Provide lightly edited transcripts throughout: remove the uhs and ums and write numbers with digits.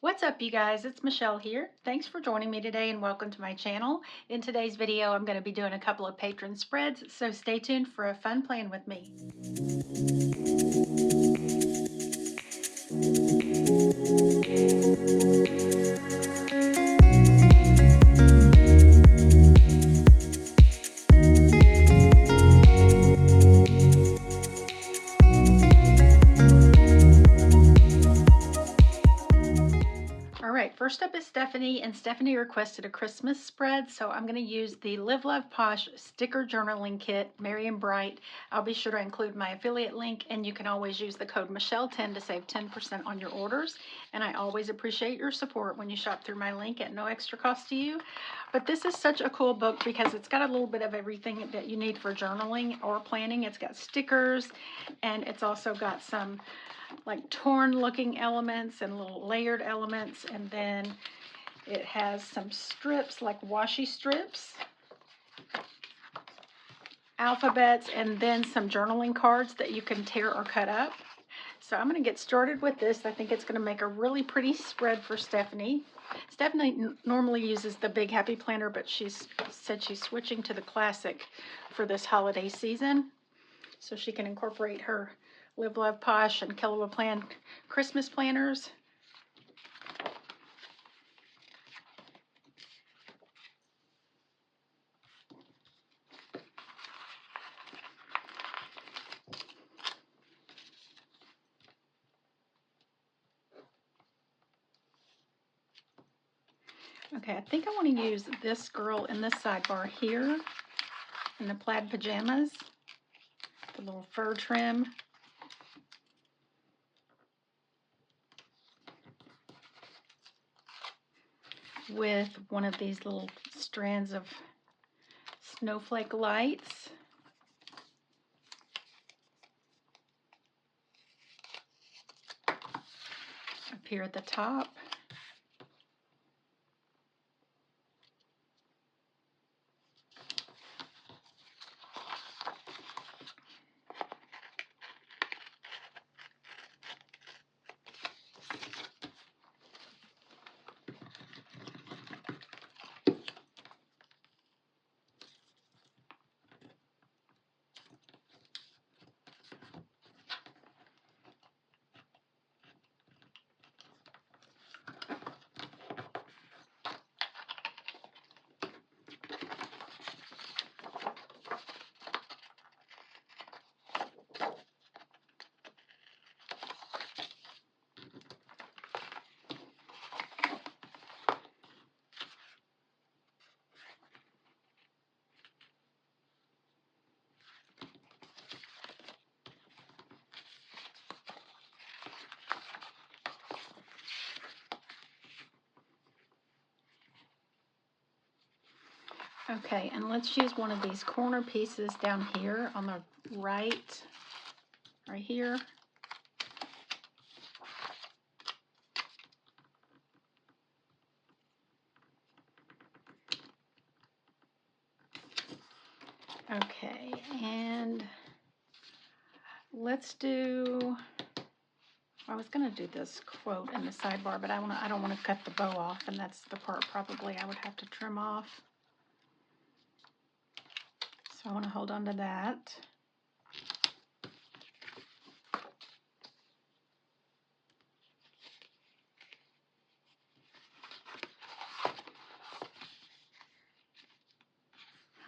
What's up, you guys? It's Michelle here. Thanks for joining me today and welcome to my channel. In today's video, I'm going to be doing a couple of patron spreads, so stay tuned for a fun plan with me. First up is Stephanie, and Stephanie requested a Christmas spread, so I'm going to use the Live Love Posh sticker journaling kit, Merry and Bright. I'll be sure to include my affiliate link, and you can always use the code Michelle10 to save 10% on your orders. And I always appreciate your support when you shop through my link at no extra cost to you. But this is such a cool book because it's got a little bit of everything that you need for journaling or planning. It's got stickers, and it's also got some like torn looking elements and little layered elements, and then it has some strips like washi strips, alphabets, and then some journaling cards that you can tear or cut up. So I'm going to get started with this. I think it's going to make a really pretty spread for Stephanie. Stephanie normally uses the Big Happy Planner, but she's said she's switching to the Classic for this holiday season so she can incorporate her Live Love Posh and Kilowa Plan Christmas planners. Okay, I think I want to use this girl in this sidebar here in the plaid pajamas, the little fur trim. With one of these little strands of snowflake lights. Up here at the top. Okay, and let's use one of these corner pieces down here on the right here. Okay, and let's do, I was going to do this quote in the sidebar, but I don't want to cut the bow off, and that's the part probably I would have to trim off. So I want to hold on to that.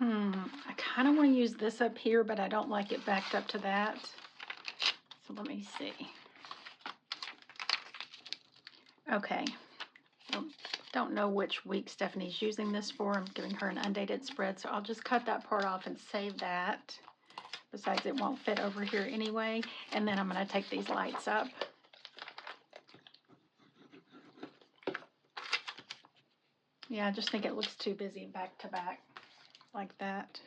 I kind of want to use this up here, but I don't like it backed up to that. So let me see. Okay. Don't know which week Stephanie's using this for. I'm giving her an undated spread, so I'll just cut that part off and save that. Besides, it won't fit over here anyway. And then I'm going to take these lights up. Yeah, I just think it looks too busy back to back like that.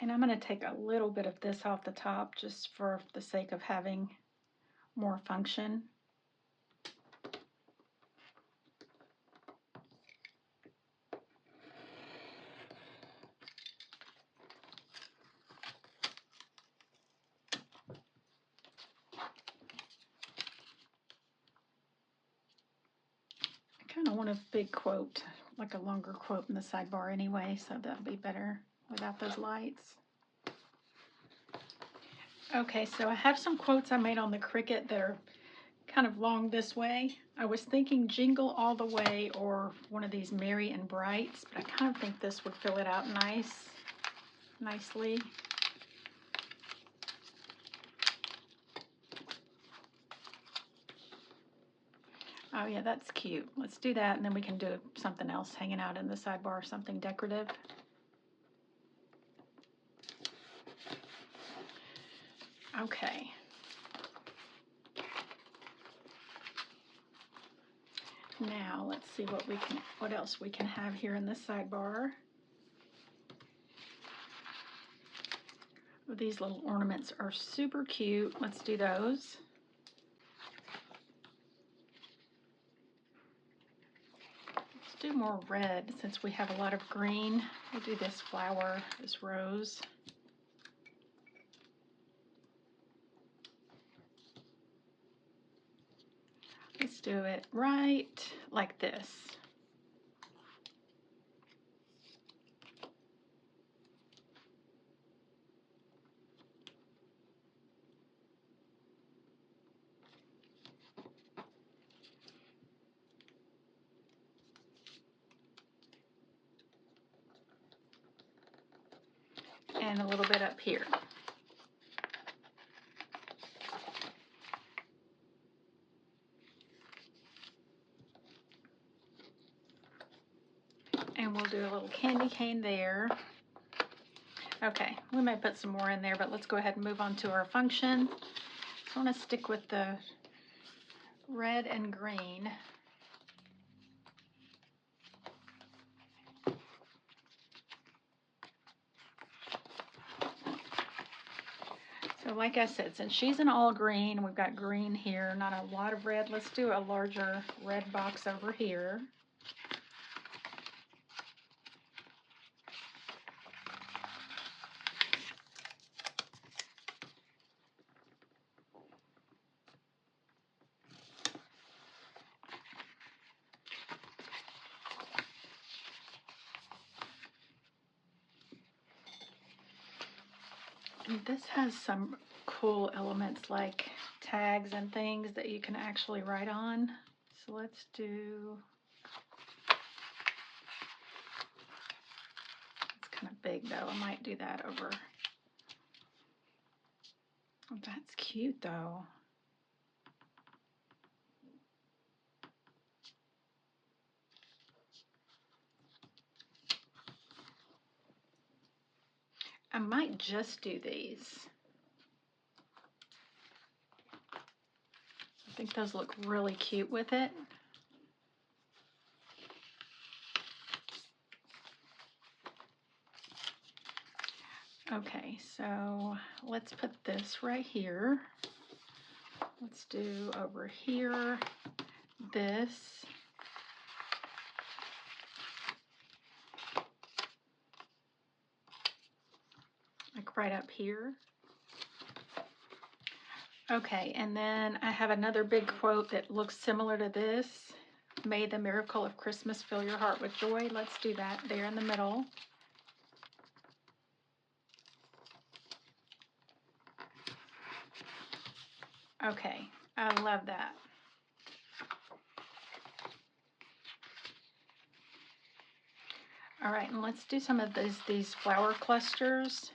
And I'm going to take a little bit of this off the top just for the sake of having more function. I kind of want a big quote, like a longer quote in the sidebar anyway, so that'll be better without those lights. Okay, so I have some quotes I made on the Cricut that are kind of long this way. I was thinking Jingle All the Way or one of these Merry and Brights, but I kind of think this would fill it out nicely. Oh yeah, that's cute. Let's do that, and then we can do something else hanging out in the sidebar, something decorative. Okay. Now let's see what else we can have here in the sidebar. These little ornaments are super cute. Let's do those. Let's do more red since we have a lot of green. We'll do this flower, this rose. Let's do it right like this. And a little bit up here. And we'll do a little candy cane there. Okay, we might put some more in there, but let's go ahead and move on to our function. I want to stick with the red and green. So like I said, since she's an all green, we've got green here, not a lot of red. Let's do a larger red box over here. And this has some cool elements like tags and things that you can actually write on. So let's do, it's kind of big though. I might do that over. Oh, that's cute though. I might just do these. I think those look really cute with it. Okay, so let's put this right here. Let's do over here this. Like right up here. Okay, and then I have another big quote that looks similar to this. May the miracle of Christmas fill your heart with joy. Let's do that there in the middle. Okay, I love that. All right, and let's do some of these flower clusters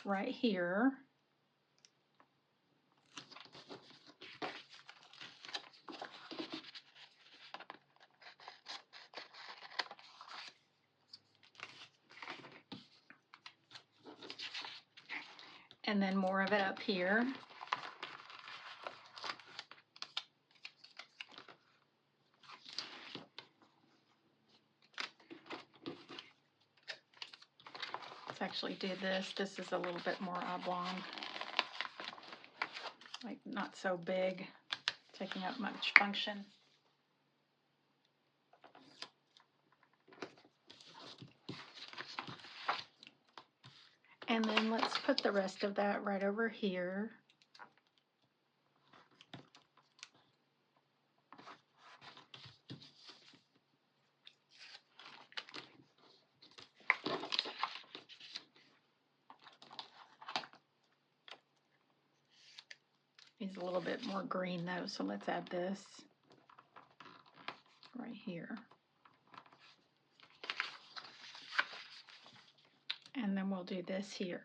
right here. And then more of it up here. actually do this. This is a little bit more oblong, like not so big, taking up much function. And then let's put the rest of that right over here. Needs a little bit more green though, so let's add this right here. And then we'll do this here.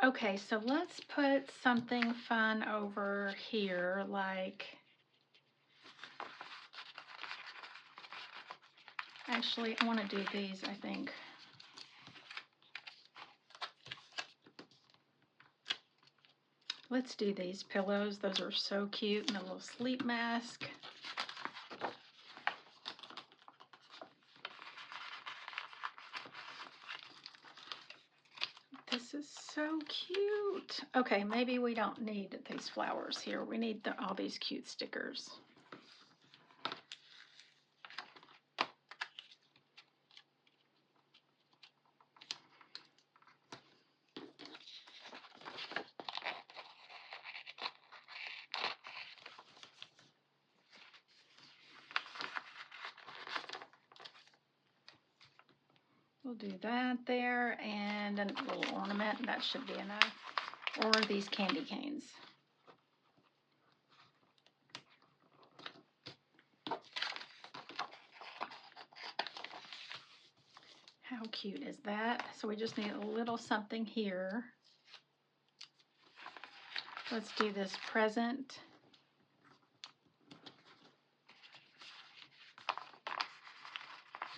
Okay, so let's put something fun over here, like, actually I want to do these, I think. Let's do these pillows. Those are so cute, and a little sleep mask. This is so cute. Okay, maybe we don't need these flowers here. We need all these cute stickers. We'll do that there, and a little ornament, and that should be enough. Or these candy canes. How cute is that? So we just need a little something here. Let's do this present.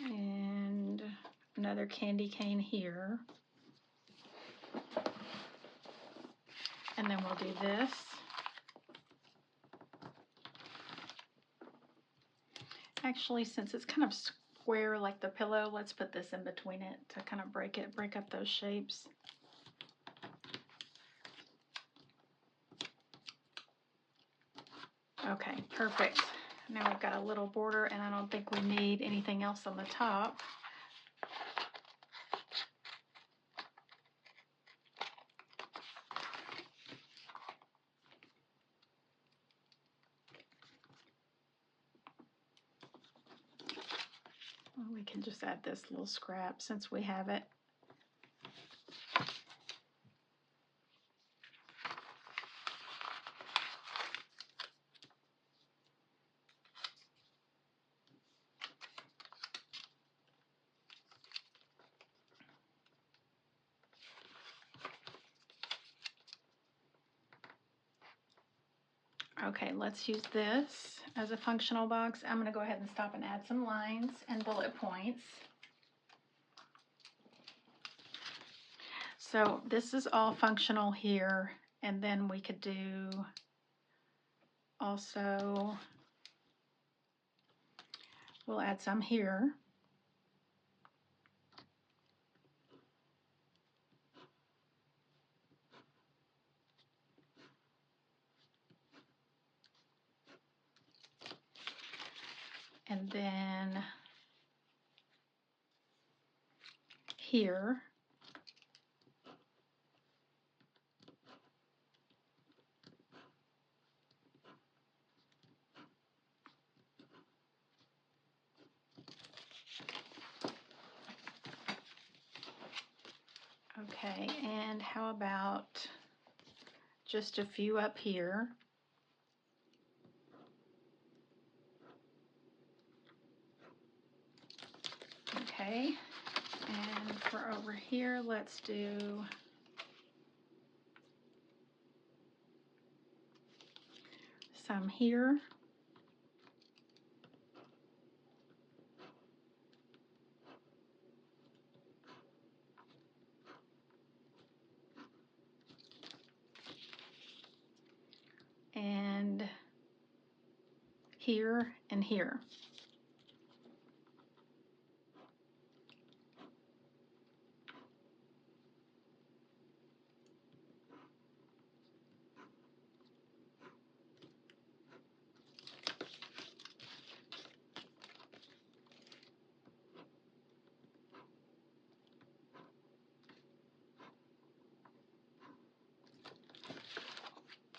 And another candy cane here. And then we'll do this. Actually, since it's kind of square like the pillow, let's put this in between it to kind of break up those shapes. Okay, perfect. Now we've got a little border, and I don't think we need anything else on the top. Well, we can just add this little scrap since we have it. Okay, let's use this as a functional box. I'm going to go ahead and stop and add some lines and bullet points. So this is all functional here, and then we could do also, we'll add some here. And then here. Okay, and how about just a few up here? Okay, and for over here, let's do some here. And here and here.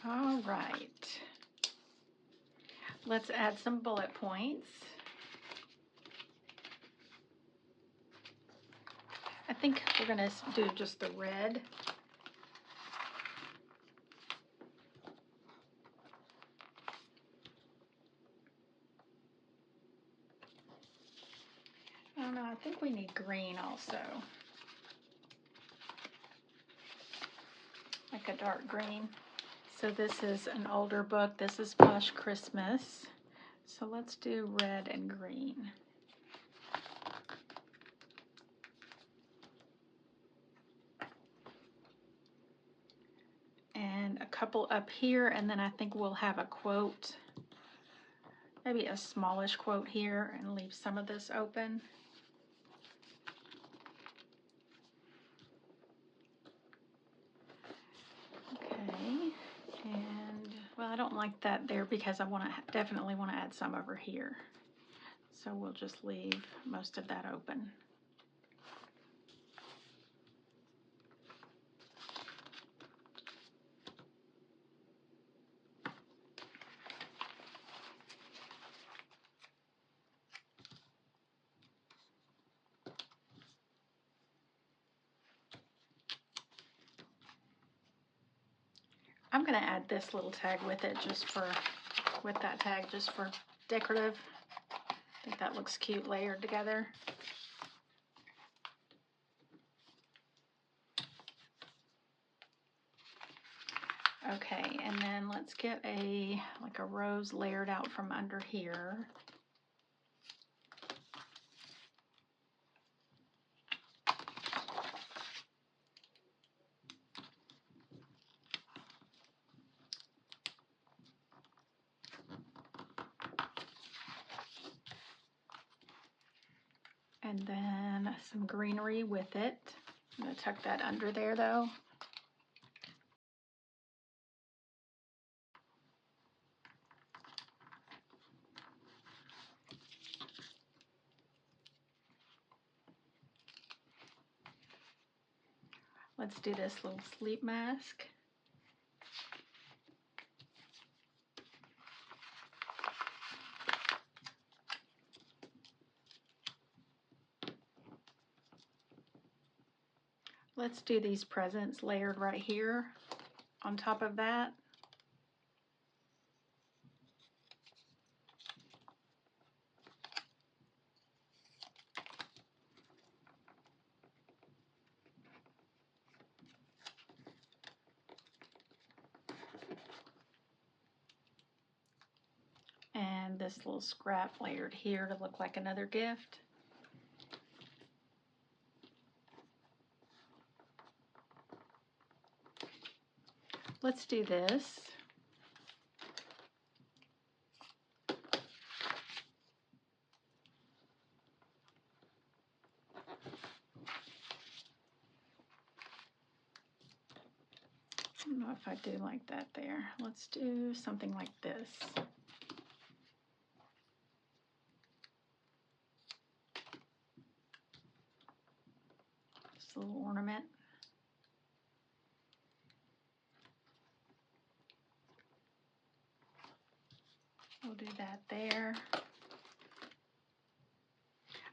All right. Let's add some bullet points. I think we're going to do just the red. I don't know, I think we need green also. Like a dark green. So this is an older book. This is Posh Christmas. So let's do red and green. And a couple up here, and then I think we'll have a quote, maybe a smallish quote here, and leave some of this open. Okay, and well, I don't like that there because I definitely want to add some over here. So we'll just leave most of that open. I'm going to add this little tag with it with that tag just for decorative. I think that looks cute layered together. Okay, and then let's get like a rose layered out from under here. And then some greenery with it. I'm going to tuck that under there though. Let's do this little sleep mask. Let's do these presents layered right here on top of that. And this little scrap layered here to look like another gift. Let's do this. I don't know if I do like that there. Let's do something like this. Just a little ornament. We'll do that there.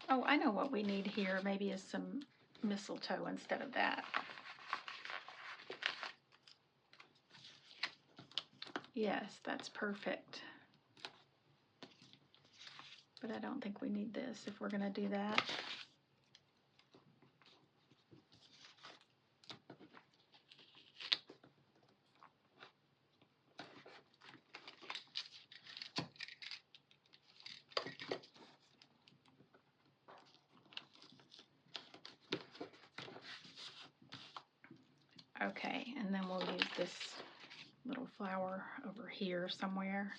Oh, I know what we need here maybe is some mistletoe instead of that. Yes, that's perfect. But I don't think we need this if we're going to do that. Okay, and then we'll use this little flower over here somewhere.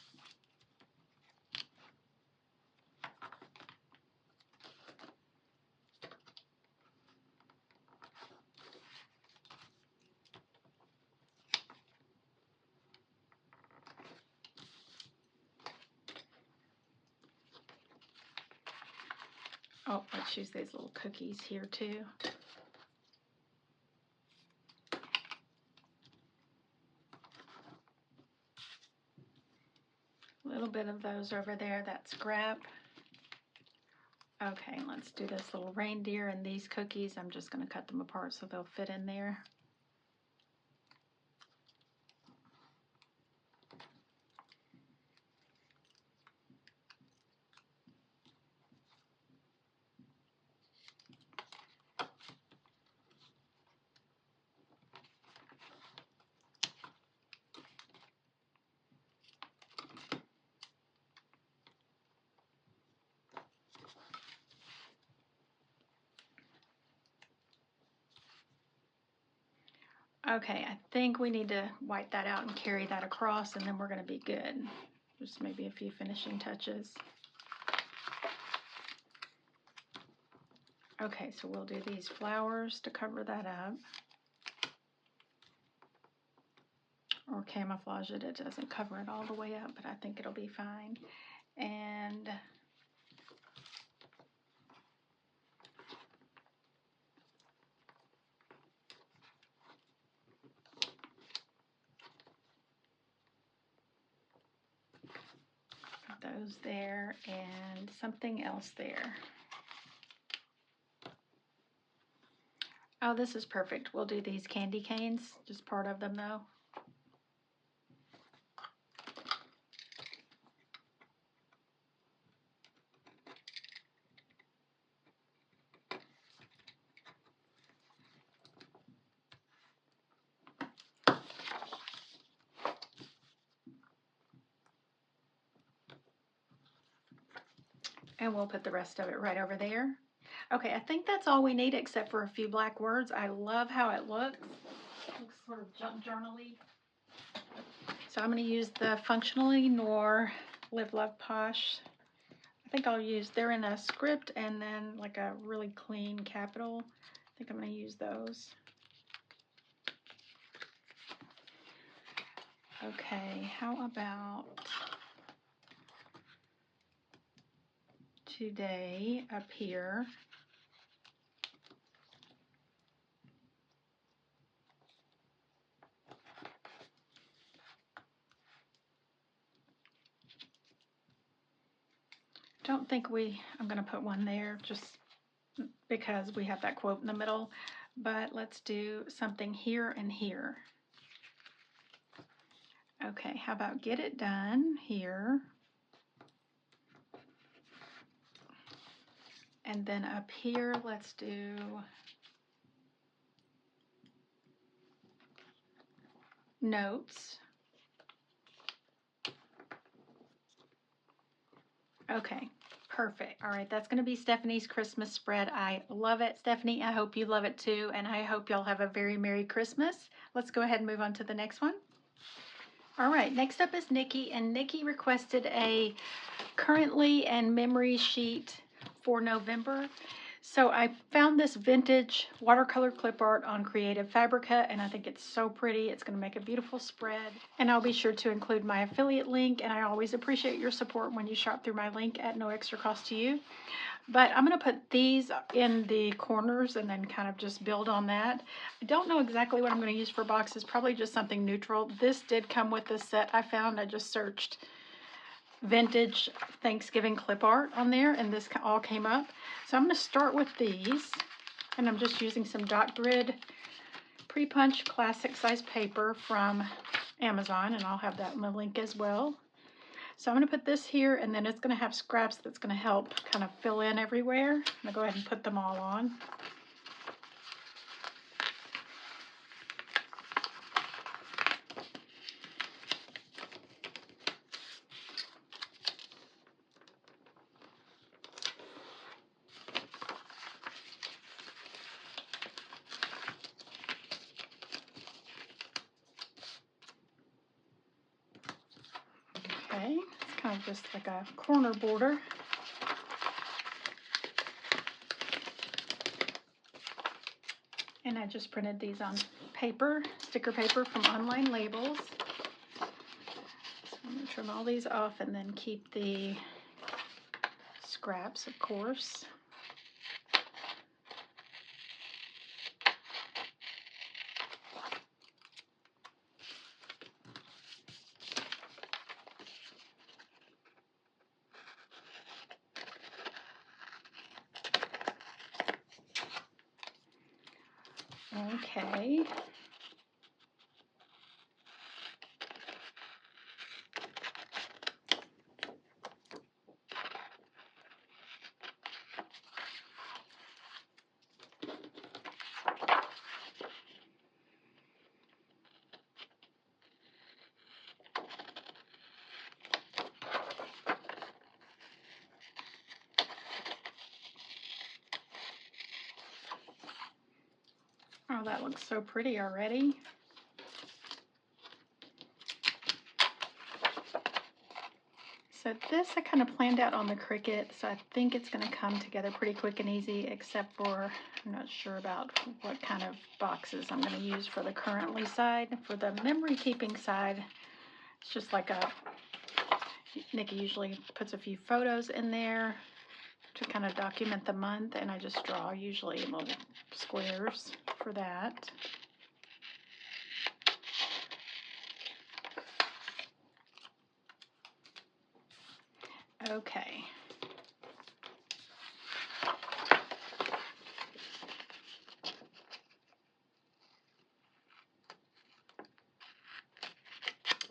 Oh, let's use these little cookies here too. A little bit of those over there, that scrap. Okay, let's do this little reindeer and these cookies. I'm just going to cut them apart so they'll fit in there. Okay, I think we need to wipe that out and carry that across, and then we're going to be good. Just maybe a few finishing touches. Okay, so we'll do these flowers to cover that up. Or camouflage it. It doesn't cover it all the way up, but I think it'll be fine. And those there and something else there. Oh, this is perfect. We'll do these candy canes, just part of them though. And we'll put the rest of it right over there. Okay, I think that's all we need except for a few black words. I love how it looks. It looks sort of junk journal-y. So I'm going to use the Functionally Noir Live Love Posh. I think I'll use, they're in a script and then like a really clean capital. I think I'm going to use those. Okay, how about today up here? Don't think I'm going to put one there just because we have that quote in the middle, but let's do something here and here. Okay, how about get it done here? And then up here, let's do notes. Okay, perfect. All right, that's going to be Stephanie's Christmas spread. I love it, Stephanie. I hope you love it too, and I hope y'all have a very Merry Christmas. Let's go ahead and move on to the next one. All right, next up is Nikki, and Nikki requested a currently and memory sheet for November. So I found this vintage watercolor clip art on Creative Fabrica, and I think it's so pretty. It's going to make a beautiful spread, and I'll be sure to include my affiliate link, and I always appreciate your support when you shop through my link at no extra cost to you. But I'm going to put these in the corners and then kind of just build on that. I don't know exactly what I'm going to use for boxes, probably just something neutral. This did come with the set I found. I just searched vintage Thanksgiving clip art on there, and this all came up. So I'm going to start with these, and I'm just using some dot grid pre-punch classic size paper from Amazon, and I'll have that in the link as well. So I'm going to put this here, and then it's going to have scraps that's going to help kind of fill in everywhere. I'm going to go ahead and put them all on. Okay, it's kind of just like a corner border. And I just printed these on paper, sticker paper from Online Labels. So I'm going to trim all these off and then keep the scraps, of course. Okay. Oh, that looks so pretty already. So this I kind of planned out on the Cricut, so I think it's going to come together pretty quick and easy, except for I'm not sure about what kind of boxes I'm going to use for the currently side. For the memory keeping side, it's just like Nikki usually puts a few photos in there to kind of document the month, and I just draw usually little squares for that. Okay.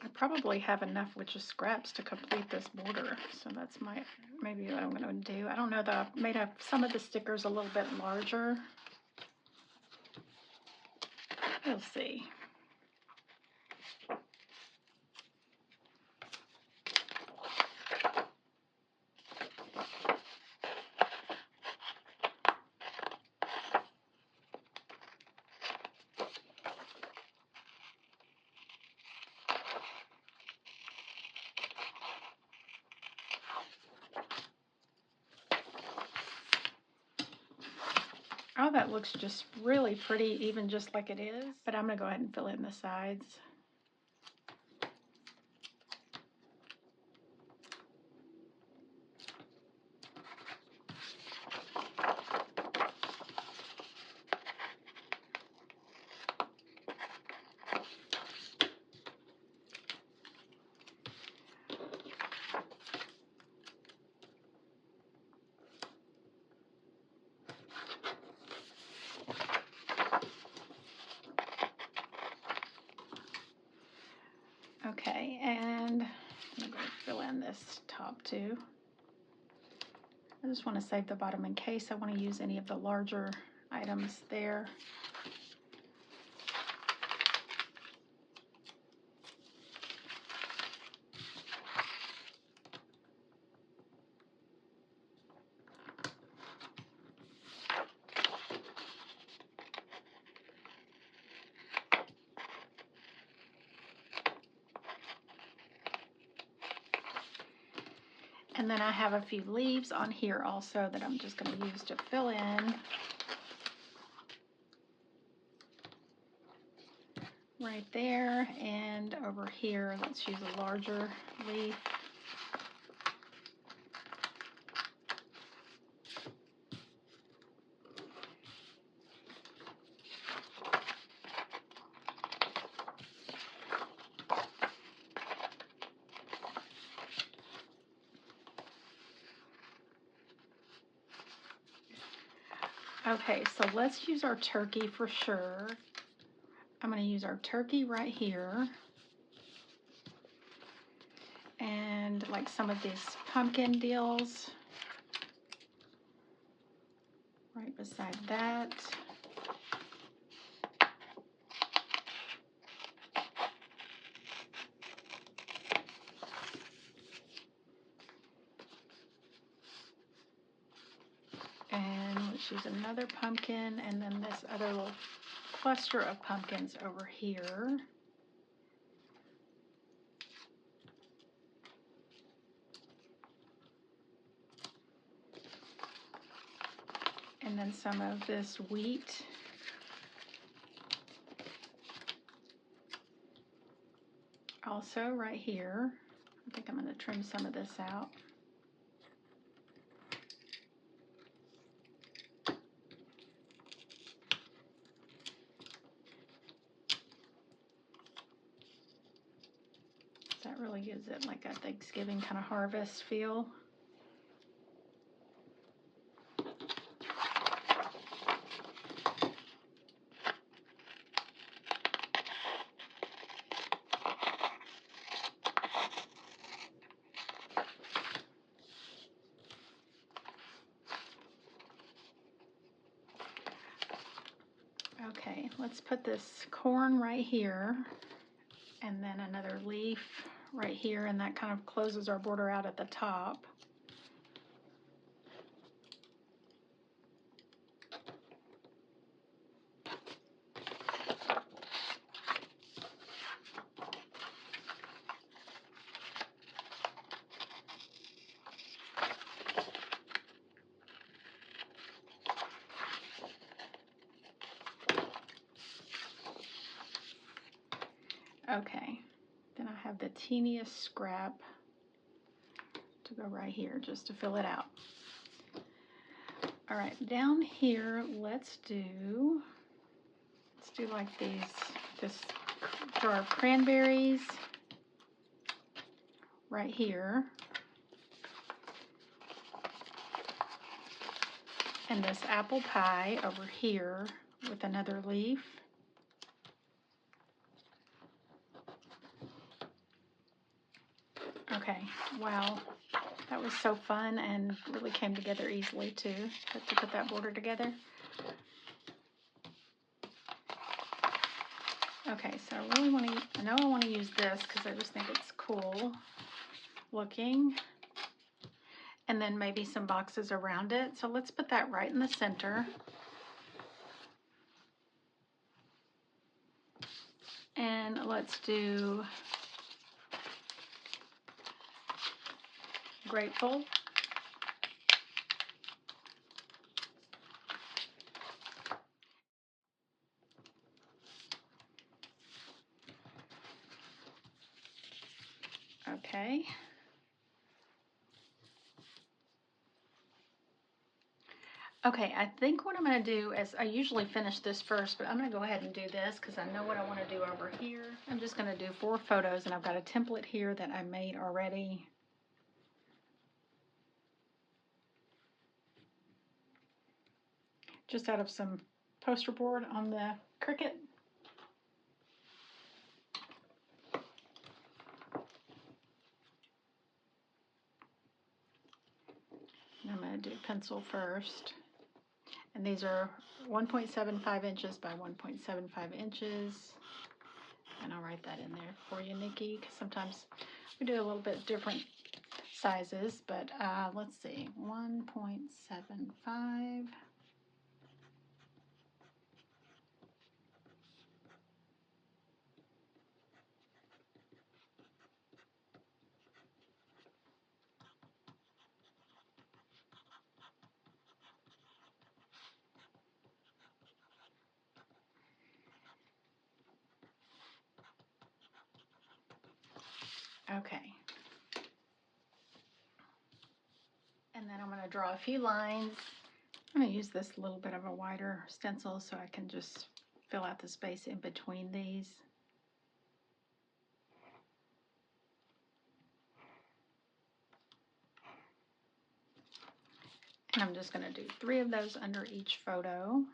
I probably have enough with just scraps to complete this border, so that's maybe what I'm going to do. I don't know, though. I've made some of the stickers a little bit larger. We'll see. Oh, that looks just really pretty, even just like it is. But I'm going to go ahead and fill in the sides. Okay, and I'm going to fill in this top too. I just want to save the bottom in case I want to use any of the larger items there. And then I have a few leaves on here also that I'm just going to use to fill in. Right there, and over here, let's use a larger leaf. Okay, so let's use our turkey for sure. I'm going to use our turkey right here. And like some of these pumpkin deals right beside that. And let's use another pumpkin, and then this other little cluster of pumpkins over here. And then some of this wheat. Also right here. I think I'm going to trim some of this out. That really gives it like a Thanksgiving kind of harvest feel. Okay, let's put this corn right here and then another leaf right here, and that kind of closes our border out at the top. Okay, then I have the teeniest scrap to go right here just to fill it out. All right, down here, let's do like this jar of cranberries right here. And this apple pie over here with another leaf. Okay, wow, that was so fun and really came together easily too, to put that border together. Okay, so I really want to, I know I want to use this because I just think it's cool looking. And then maybe some boxes around it. So let's put that right in the center. And let's do grateful. Okay. Okay, I think what I'm going to do is, I usually finish this first, but I'm going to go ahead and do this because I know what I want to do over here. I'm just going to do 4 photos, and I've got a template here that I made already. Just out of some poster board on the Cricut. And I'm going to do pencil first. And these are 1.75 inches by 1.75 inches. And I'll write that in there for you, Nikki, because sometimes we do a little bit different sizes. But let's see, 1.75. Okay. And then I'm going to draw a few lines. I'm going to use this little bit of a wider stencil so I can just fill out the space in between these. And I'm just going to do 3 of those under each photo.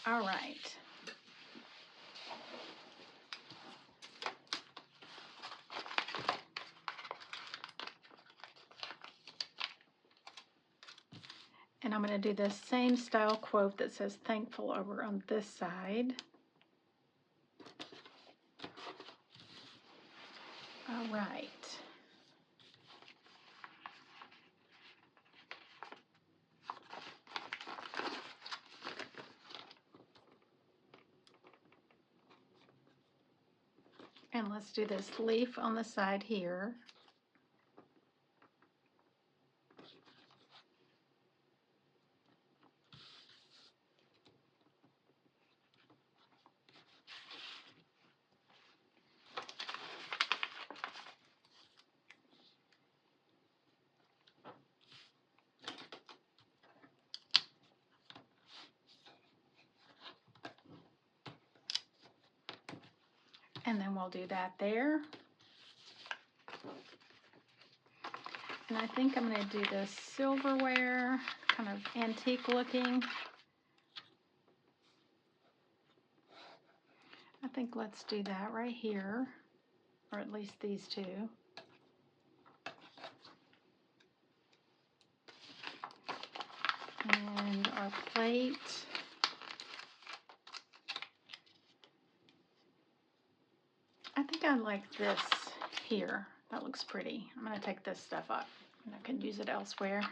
All right. And I'm going to do this same style quote that says thankful over on this side. All right. And let's do this leaf on the side here. And then we'll do that there. And I think I'm going to do this silverware, kind of antique looking. I think let's do that right here, or at least these two. And our plate. I think I like this here. That looks pretty. I'm going to take this stuff up and I can use it elsewhere.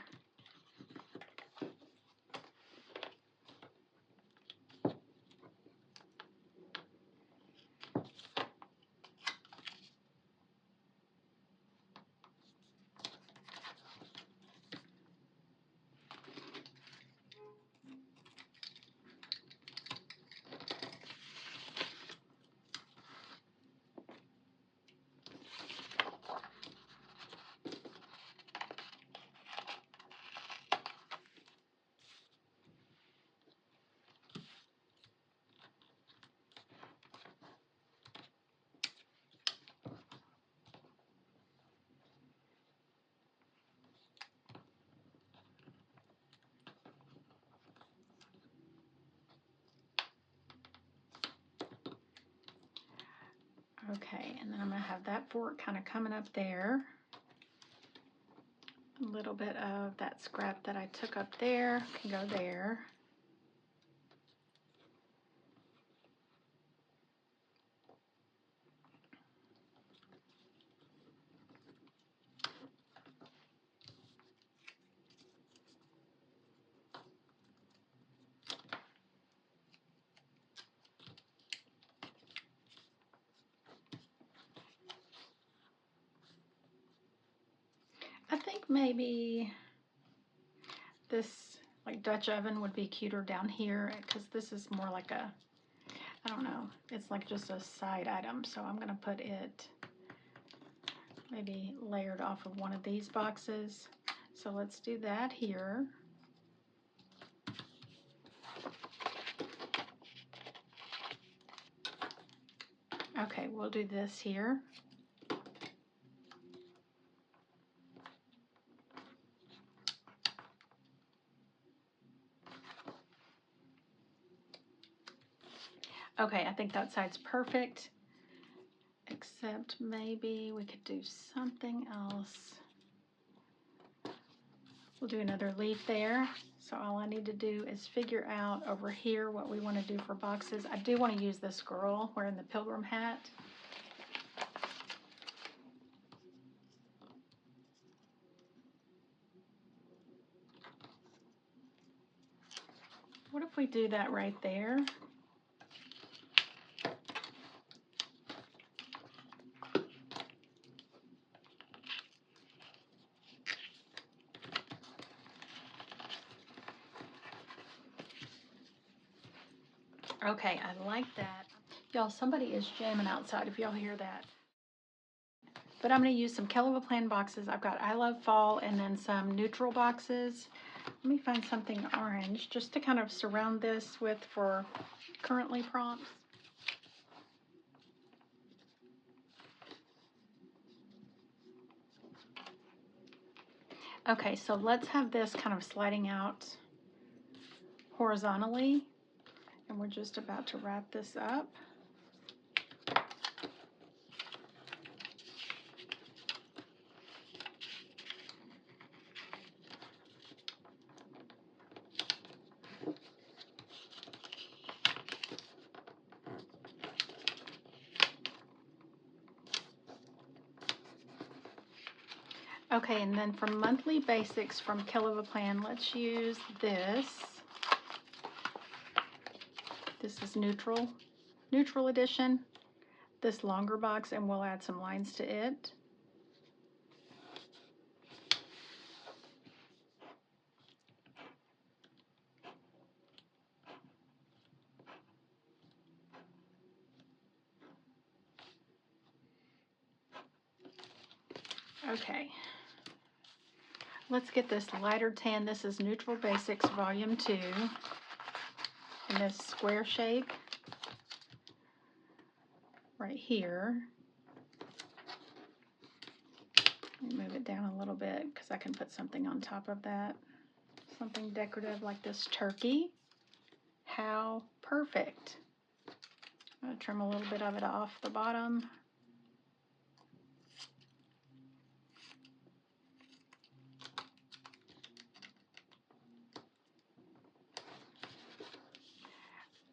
Okay, and then I'm going to have that fork kind of coming up there. A little bit of that scrap that I took up there can go there. I think maybe this like Dutch oven would be cuter down here because this is more like a, I don't know, it's like just a side item. So I'm going to put it maybe layered off of one of these boxes. So let's do that here. Okay, we'll do this here. Okay, I think that side's perfect, except maybe we could do something else. We'll do another leaf there. So all I need to do is figure out over here what we want to do for boxes. I do want to use this girl wearing the pilgrim hat. What if we do that right there? Okay, I like that. Y'all, somebody is jamming outside if y'all hear that. But I'm going to use some Kelly Plan boxes. I've got I Love Fall and then some neutral boxes. Let me find something orange just to kind of surround this with for currently prompts. Okay, so let's have this kind of sliding out horizontally. And we're just about to wrap this up. Okay, and then for monthly basics from Kelly Plan, let's use this. This is neutral edition. This longer box, and we'll add some lines to it. Okay. Let's get this lighter tan. This is Neutral Basics Volume 2 in this square shape. right here. Let me move it down a little bit because I can put something on top of that. Something decorative like this turkey. How perfect. I'm going to trim a little bit of it off the bottom.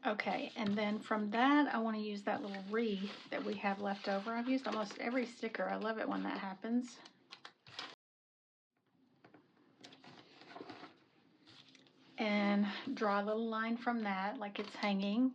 Okay, and then from that, I want to use that little wreath that we have left over. I've used almost every sticker. I love it when that happens. And draw a little line from that like it's hanging.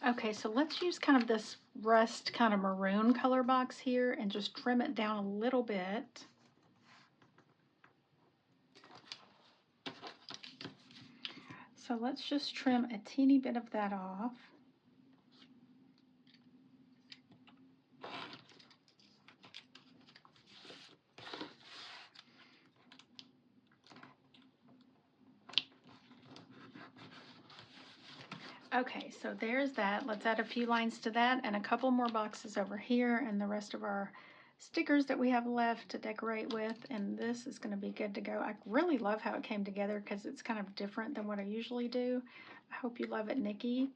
Okay, so let's use kind of this rust kind of maroon color box here and just trim it down a little bit. So let's just trim a teeny bit of that off. Okay, so there's that. Let's add a few lines to that and a couple more boxes over here and the rest of our stickers that we have left to decorate with, and this is going to be good to go. I really love how it came together because it's kind of different than what I usually do. I hope you love it, Nikki.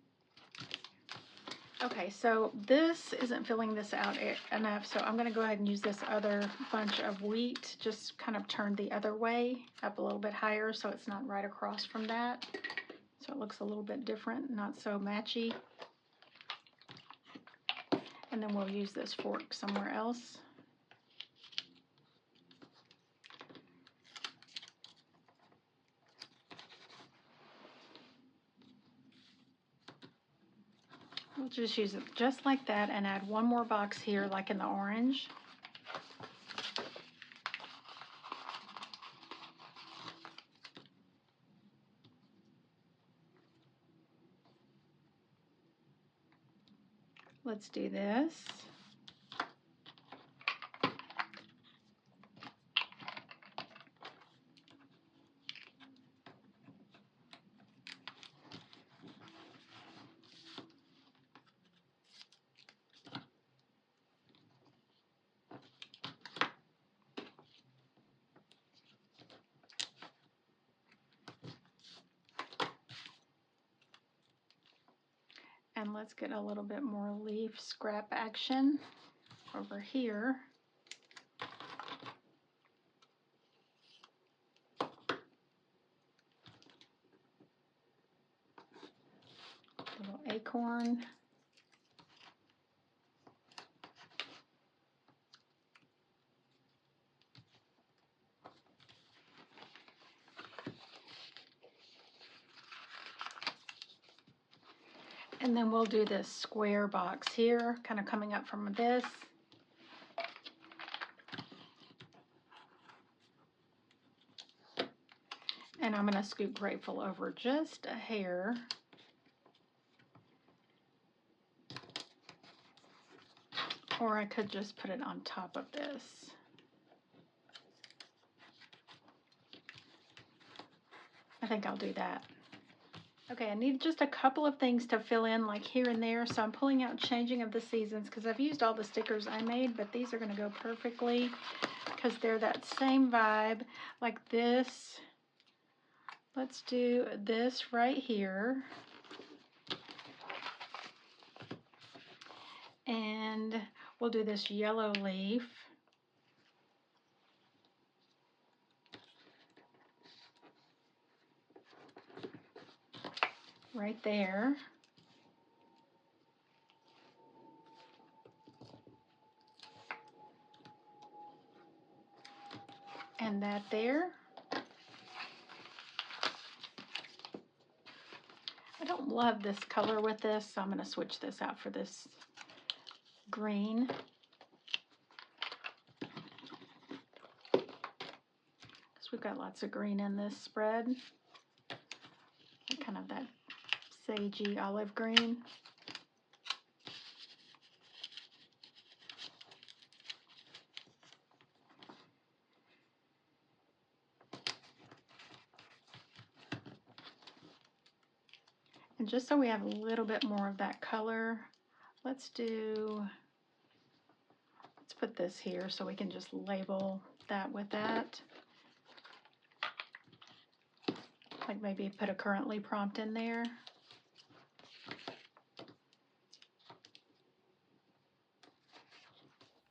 Okay, so this isn't filling this out enough, so I'm going to go ahead and use this other bunch of wheat, just kind of turned the other way, up a little bit higher so it's not right across from that. So it looks a little bit different, not so matchy. And then we'll use this fork somewhere else. We'll just use it just like that and add one more box here like in the orange. Let's do this. And let's get a little bit more leaf scrap action over here. Little acorn. And then we'll do this square box here, kind of coming up from this. And I'm going to scoop Grateful over just a hair. Or I could just put it on top of this. I think I'll do that. Okay, I need just a couple of things to fill in like here and there, so I'm pulling out Changing of the Seasons because I've used all the stickers I made, but these are going to go perfectly because they're that same vibe like this. Let's do this right here. And we'll do this yellow leaf. Right there. And that there. I don't love this color with this, so I'm going to switch this out for this green. Because we've got lots of green in this spread. Kind of that sagey olive green. And just so we have a little bit more of that color, let's put this here so we can just label that with that. Like maybe put a currently prompt in there.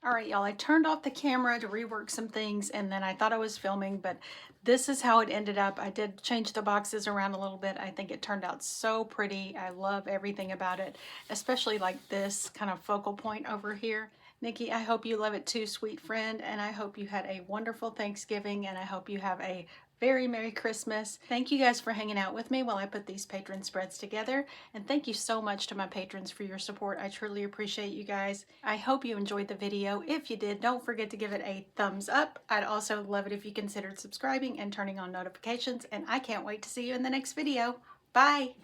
All right, y'all, I turned off the camera to rework some things, and then I thought I was filming, but this is how it ended up. I did change the boxes around a little bit. I think it turned out so pretty. I love everything about it, especially like this kind of focal point over here. Nikki, I hope you love it too, sweet friend, and I hope you had a wonderful Thanksgiving, and I hope you have a very Merry Christmas. Thank you guys for hanging out with me while I put these patron spreads together. And thank you so much to my patrons for your support. I truly appreciate you guys. I hope you enjoyed the video. If you did, don't forget to give it a thumbs up. I'd also love it if you considered subscribing and turning on notifications. And I can't wait to see you in the next video. Bye.